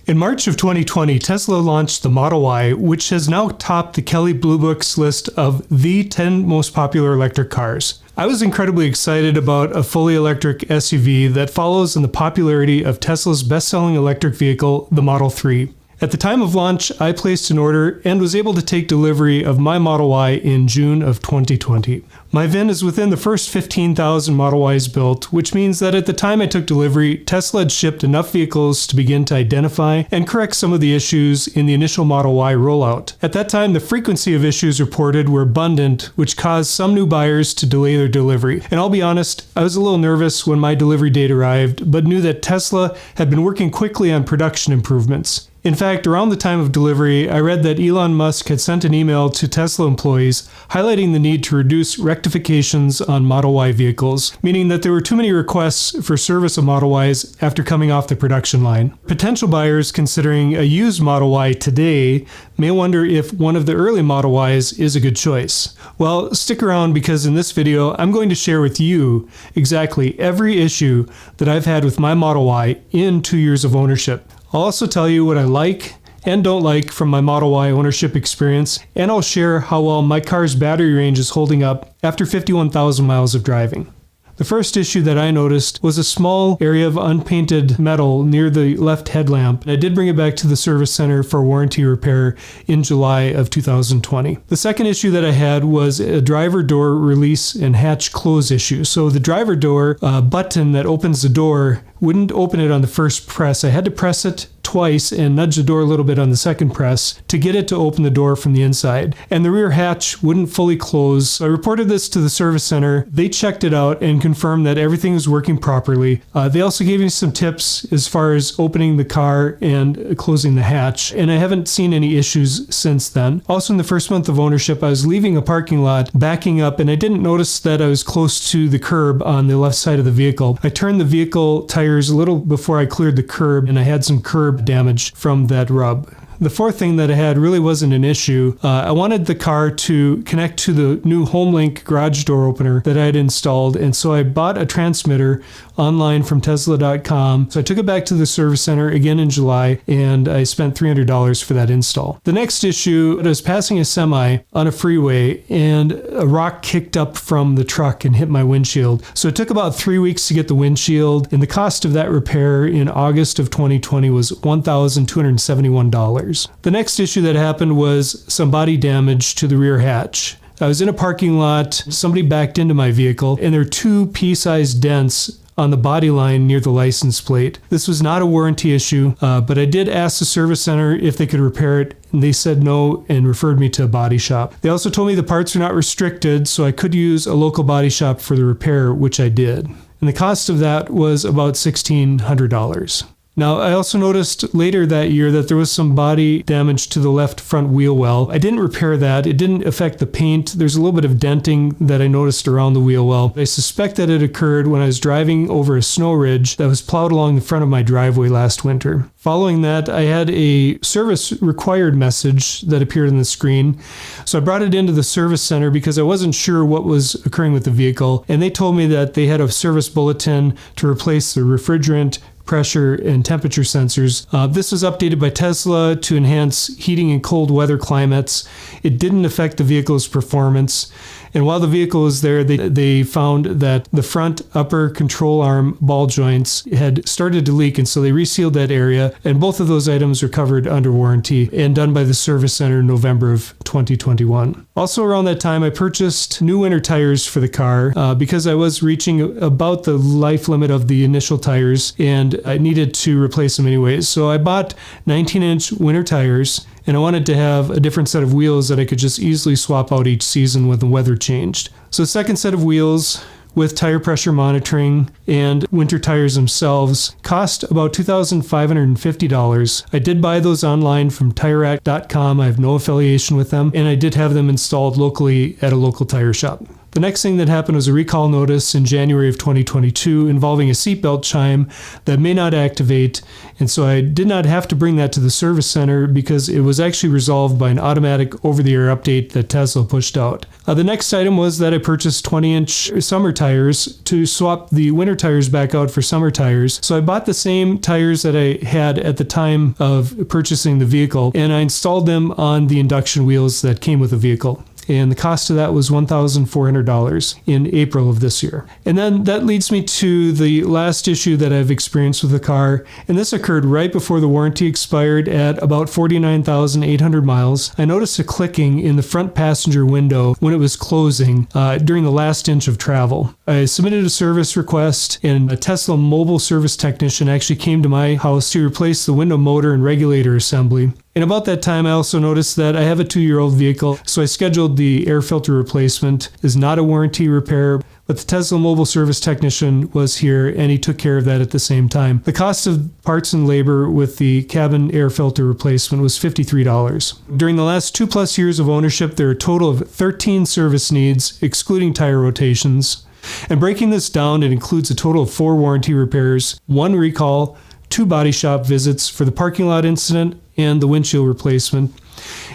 In March of 2020, Tesla launched the Model Y, which has now topped the Kelley Blue Book's list of the 10 most popular electric cars. I was incredibly excited about a fully electric SUV that follows in the popularity of Tesla's best-selling electric vehicle, the Model 3. At the time of launch, I placed an order and was able to take delivery of my Model Y in June of 2020. My VIN is within the first 15,000 Model Ys built, which means that at the time I took delivery, Tesla had shipped enough vehicles to begin to identify and correct some of the issues in the initial Model Y rollout. At that time, the frequency of issues reported were abundant, which caused some new buyers to delay their delivery. And I'll be honest, I was a little nervous when my delivery date arrived, but knew that Tesla had been working quickly on production improvements. In fact, around the time of delivery, I read that Elon Musk had sent an email to Tesla employees highlighting the need to reduce rectifications on Model Y vehicles, meaning that there were too many requests for service of Model Ys after coming off the production line. Potential buyers considering a used Model Y today may wonder if one of the early Model Ys is a good choice. Well, stick around because in this video, I'm going to share with you exactly every issue that I've had with my Model Y in 2 years of ownership. I'll also tell you what I like and don't like from my Model Y ownership experience, and I'll share how well my car's battery range is holding up after 51,000 miles of driving. The first issue that I noticed was a small area of unpainted metal near the left headlamp. I did bring it back to the service center for warranty repair in July of 2020. The second issue that I had was a driver door release and hatch close issue. So the driver door button that opens the door wouldn't open it on the first press. I had to press it twice and nudge the door a little bit on the second press to get it to open the door from the inside. And the rear hatch wouldn't fully close. So I reported this to the service center. They checked it out and confirmed that everything was working properly. They also gave me some tips as far as opening the car and closing the hatch. And I haven't seen any issues since then. Also in the first month of ownership, I was leaving a parking lot, backing up, and I didn't notice that I was close to the curb on the left side of the vehicle. I turned the vehicle tires a little before I cleared the curb, and I had some curb damage from that rub. The fourth thing that I had really wasn't an issue. I wanted the car to connect to the new HomeLink garage door opener that I had installed, and so I bought a transmitter online from Tesla.com. So I took it back to the service center again in July, and I spent $300 for that install. The next issue, I was passing a semi on a freeway, and a rock kicked up from the truck and hit my windshield. So it took about 3 weeks to get the windshield, and the cost of that repair in August of 2020 was $1,271. The next issue that happened was some body damage to the rear hatch. I was in a parking lot, somebody backed into my vehicle, and there were 2 pea-sized dents on the body line near the license plate. This was not a warranty issue, but I did ask the service center if they could repair it, and they said no and referred me to a body shop. They also told me the parts are not restricted, so I could use a local body shop for the repair, which I did. And the cost of that was about $1,600. Now, I also noticed later that year that there was some body damage to the left front wheel well. I didn't repair that. It didn't affect the paint. There's a little bit of denting that I noticed around the wheel well. I suspect that it occurred when I was driving over a snow ridge that was plowed along the front of my driveway last winter. Following that, I had a service required message that appeared on the screen. So I brought it into the service center because I wasn't sure what was occurring with the vehicle. And they told me that they had a service bulletin to replace the refrigerant, pressure, and temperature sensors. This was updated by Tesla to enhance heating in cold weather climates. It didn't affect the vehicle's performance. And while the vehicle was there, they found that the front upper control arm ball joints had started to leak, and so they resealed that area, and both of those items are covered under warranty and done by the service center in November of 2021. Also around that time, I purchased new winter tires for the car because I was reaching about the life limit of the initial tires, and I needed to replace them anyways. So I bought 19-inch winter tires, and I wanted to have a different set of wheels that I could just easily swap out each season when the weather changed. So the second set of wheels with tire pressure monitoring and winter tires themselves cost about $2,550. I did buy those online from TireRack.com. I have no affiliation with them, and I did have them installed locally at a local tire shop. The next thing that happened was a recall notice in January of 2022 involving a seatbelt chime that may not activate, and so I did not have to bring that to the service center because it was actually resolved by an automatic over-the-air update that Tesla pushed out. The next item was that I purchased 20-inch summer tires to swap the winter tires back out for summer tires. So I bought the same tires that I had at the time of purchasing the vehicle, and I installed them on the induction wheels that came with the vehicle. And the cost of that was $1,400 in April of this year. And then that leads me to the last issue that I've experienced with the car, and this occurred right before the warranty expired at about 49,800 miles. I noticed a clicking in the front passenger window when it was closing during the last inch of travel. I submitted a service request, and a Tesla mobile service technician actually came to my house to replace the window motor and regulator assembly. And about that time, I also noticed that I have a 2-year-old vehicle, so I scheduled the air filter replacement. It's not a warranty repair, but the Tesla mobile service technician was here, and he took care of that at the same time. The cost of parts and labor with the cabin air filter replacement was $53. During the last 2+ years of ownership, there are a total of 13 service needs, excluding tire rotations. And breaking this down, it includes a total of 4 warranty repairs, 1 recall, 2 body shop visits for the parking lot incident, and the windshield replacement.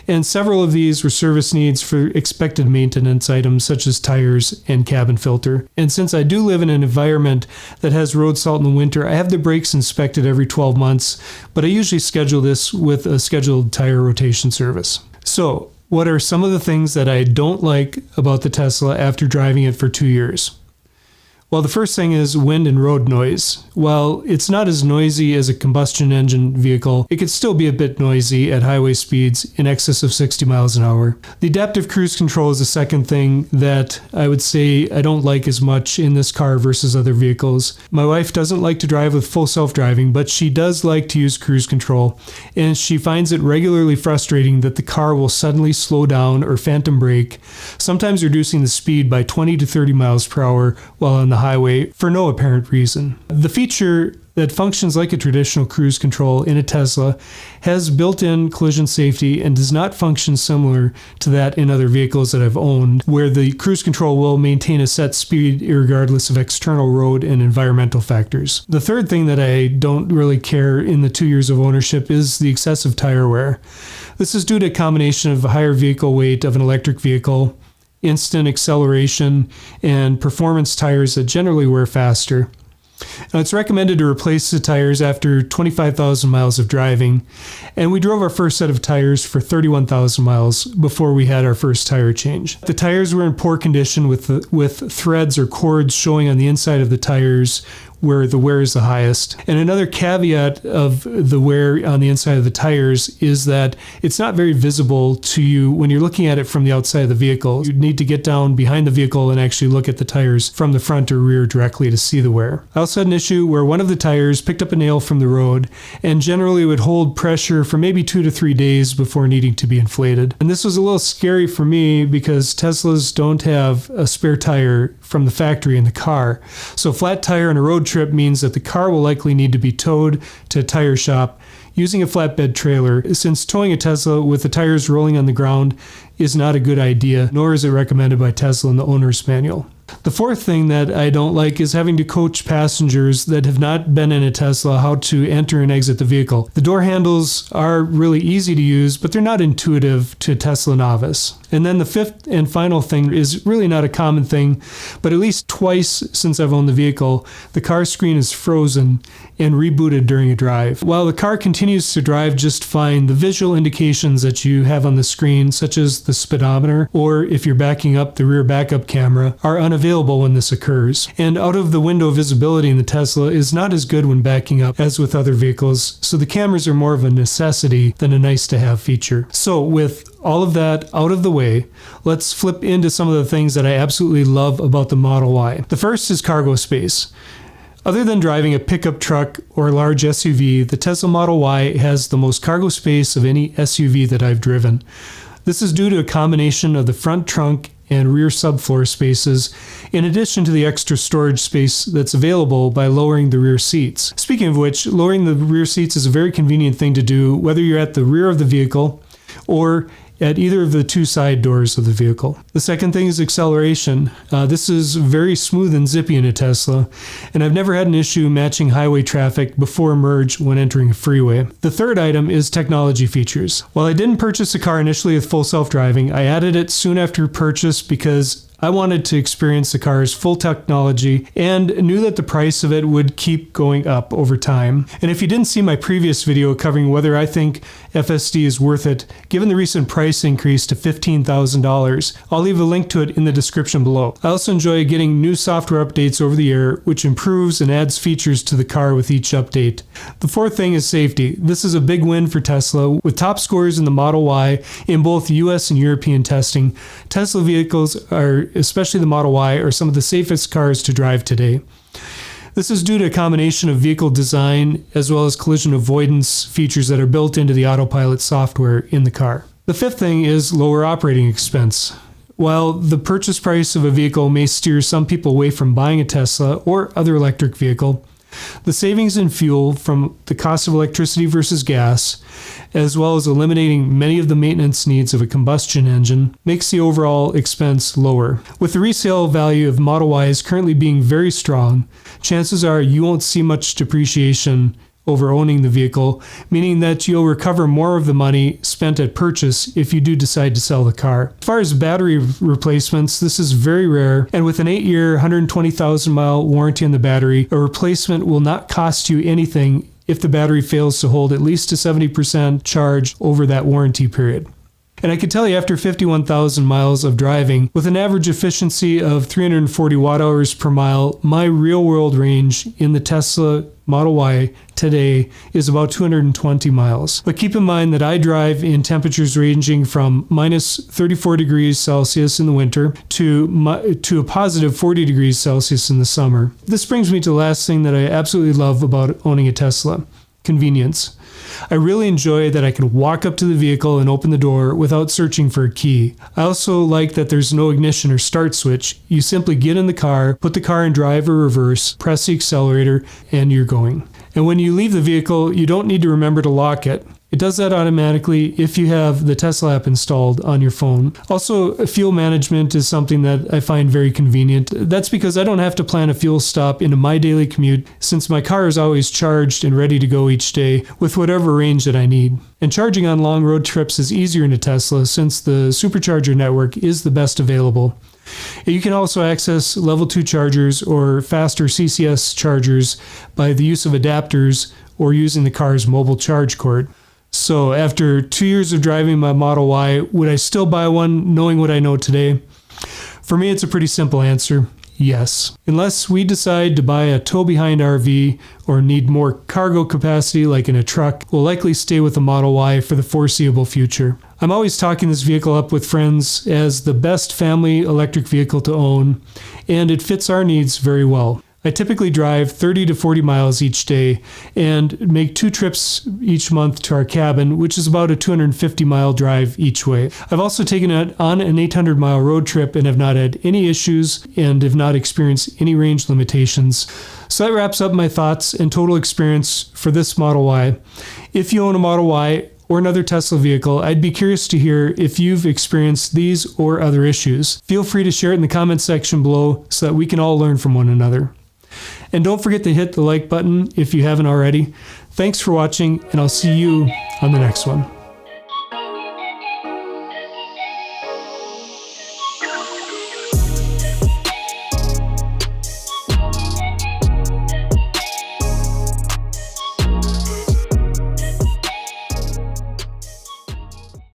And several of these were service needs for expected maintenance items such as tires and cabin filter. And since I do live in an environment that has road salt in the winter, I have the brakes inspected every 12 months, but I usually schedule this with a scheduled tire rotation service. So, what are some of the things that I don't like about the Tesla after driving it for 2 years? Well, the first thing is wind and road noise. While it's not as noisy as a combustion engine vehicle, it could still be a bit noisy at highway speeds in excess of 60 miles an hour. The adaptive cruise control is the second thing that I would say I don't like as much in this car versus other vehicles. My wife doesn't like to drive with full self-driving, but she does like to use cruise control, and she finds it regularly frustrating that the car will suddenly slow down or phantom brake, sometimes reducing the speed by 20 to 30 miles per hour while on the highway for no apparent reason. The feature that functions like a traditional cruise control in a Tesla has built-in collision safety and does not function similar to that in other vehicles that I've owned, where the cruise control will maintain a set speed regardless of external road and environmental factors. The third thing that I don't really care in the 2 years of ownership is the excessive tire wear. This is due to a combination of a higher vehicle weight of an electric vehicle, instant acceleration, and performance tires that generally wear faster. Now, it's recommended to replace the tires after 25,000 miles of driving, and we drove our first set of tires for 31,000 miles before we had our first tire change. The tires were in poor condition with threads or cords showing on the inside of the tires where the wear is the highest. And another caveat of the wear on the inside of the tires is that it's not very visible to you when you're looking at it from the outside of the vehicle. You'd need to get down behind the vehicle and actually look at the tires from the front or rear directly to see the wear. I also had an issue where one of the tires picked up a nail from the road and generally would hold pressure for maybe 2 to 3 days before needing to be inflated. And this was a little scary for me because Teslas don't have a spare tire from the factory in the car. So a flat tire on a road trip means that the car will likely need to be towed to a tire shop using a flatbed trailer, since towing a Tesla with the tires rolling on the ground is not a good idea, nor is it recommended by Tesla in the owner's manual. The fourth thing that I don't like is having to coach passengers that have not been in a Tesla how to enter and exit the vehicle. The door handles are really easy to use, but they're not intuitive to a Tesla novice. And then the fifth and final thing is really not a common thing, but at least twice since I've owned the vehicle, the car screen is frozen and rebooted during a drive. While the car continues to drive just fine, the visual indications that you have on the screen, such as the speedometer, or if you're backing up, the rear backup camera, are unavailable when this occurs. And out of the window visibility in the Tesla is not as good when backing up as with other vehicles, so the cameras are more of a necessity than a nice-to-have feature. So with all of that out of the way, let's flip into some of the things that I absolutely love about the Model Y. The first is cargo space. Other than driving a pickup truck or a large SUV, the Tesla Model Y has the most cargo space of any SUV that I've driven. This is due to a combination of the front trunk and rear subfloor spaces, in addition to the extra storage space that's available by lowering the rear seats. Speaking of which, lowering the rear seats is a very convenient thing to do, whether you're at the rear of the vehicle or at either of the two side doors of the vehicle. The second thing is acceleration. This is very smooth and zippy in a Tesla, and I've never had an issue matching highway traffic before merge when entering a freeway. The third item is technology features. While I didn't purchase the car initially with full self-driving, I added it soon after purchase because I wanted to experience the car's full technology and knew that the price of it would keep going up over time. And if you didn't see my previous video covering whether I think FSD is worth it, given the recent price increase to $15,000, I'll leave a link to it in the description below. I also enjoy getting new software updates over the air, which improves and adds features to the car with each update. The fourth thing is safety. This is a big win for Tesla. With top scores in the Model Y in both US and European testing, Tesla vehicles especially the Model Y, are some of the safest cars to drive today. This is due to a combination of vehicle design as well as collision avoidance features that are built into the autopilot software in the car. The fifth thing is lower operating expense. While the purchase price of a vehicle may steer some people away from buying a Tesla or other electric vehicle, the savings in fuel from the cost of electricity versus gas, as well as eliminating many of the maintenance needs of a combustion engine, makes the overall expense lower. With the resale value of Model Ys currently being very strong, chances are you won't see much depreciation over owning the vehicle, meaning that you'll recover more of the money spent at purchase if you do decide to sell the car. As far as battery replacements, this is very rare, and with an 8-year, 120,000 mile warranty on the battery, a replacement will not cost you anything if the battery fails to hold at least a 70% charge over that warranty period. And I can tell you after 51,000 miles of driving, with an average efficiency of 340 watt-hours per mile, my real-world range in the Tesla Model Y today is about 220 miles. But keep in mind that I drive in temperatures ranging from minus 34 degrees Celsius in the winter to a positive 40 degrees Celsius in the summer. This brings me to the last thing that I absolutely love about owning a Tesla: convenience. I really enjoy that I can walk up to the vehicle and open the door without searching for a key. I also like that there's no ignition or start switch. You simply get in the car, put the car in drive or reverse, press the accelerator, and you're going. And when you leave the vehicle, you don't need to remember to lock it. It does that automatically if you have the Tesla app installed on your phone. Also, fuel management is something that I find very convenient. That's because I don't have to plan a fuel stop into my daily commute, since my car is always charged and ready to go each day with whatever range that I need. And charging on long road trips is easier in a Tesla since the supercharger network is the best available. You can also access level 2 chargers or faster CCS chargers by the use of adapters or using the car's mobile charge cord. So after 2 years of driving my Model Y, would I still buy one knowing what I know today? For me, it's a pretty simple answer: yes. Unless we decide to buy a tow-behind RV or need more cargo capacity like in a truck, we'll likely stay with the Model Y for the foreseeable future. I'm always talking this vehicle up with friends as the best family electric vehicle to own, and it fits our needs very well. I typically drive 30 to 40 miles each day and make 2 trips each month to our cabin, which is about a 250-mile drive each way. I've also taken it on an 800-mile road trip and have not had any issues and have not experienced any range limitations. So that wraps up my thoughts and total experience for this Model Y. If you own a Model Y or another Tesla vehicle, I'd be curious to hear if you've experienced these or other issues. Feel free to share it in the comments section below so that we can all learn from one another. And don't forget to hit the like button if you haven't already. Thanks for watching, and I'll see you on the next one.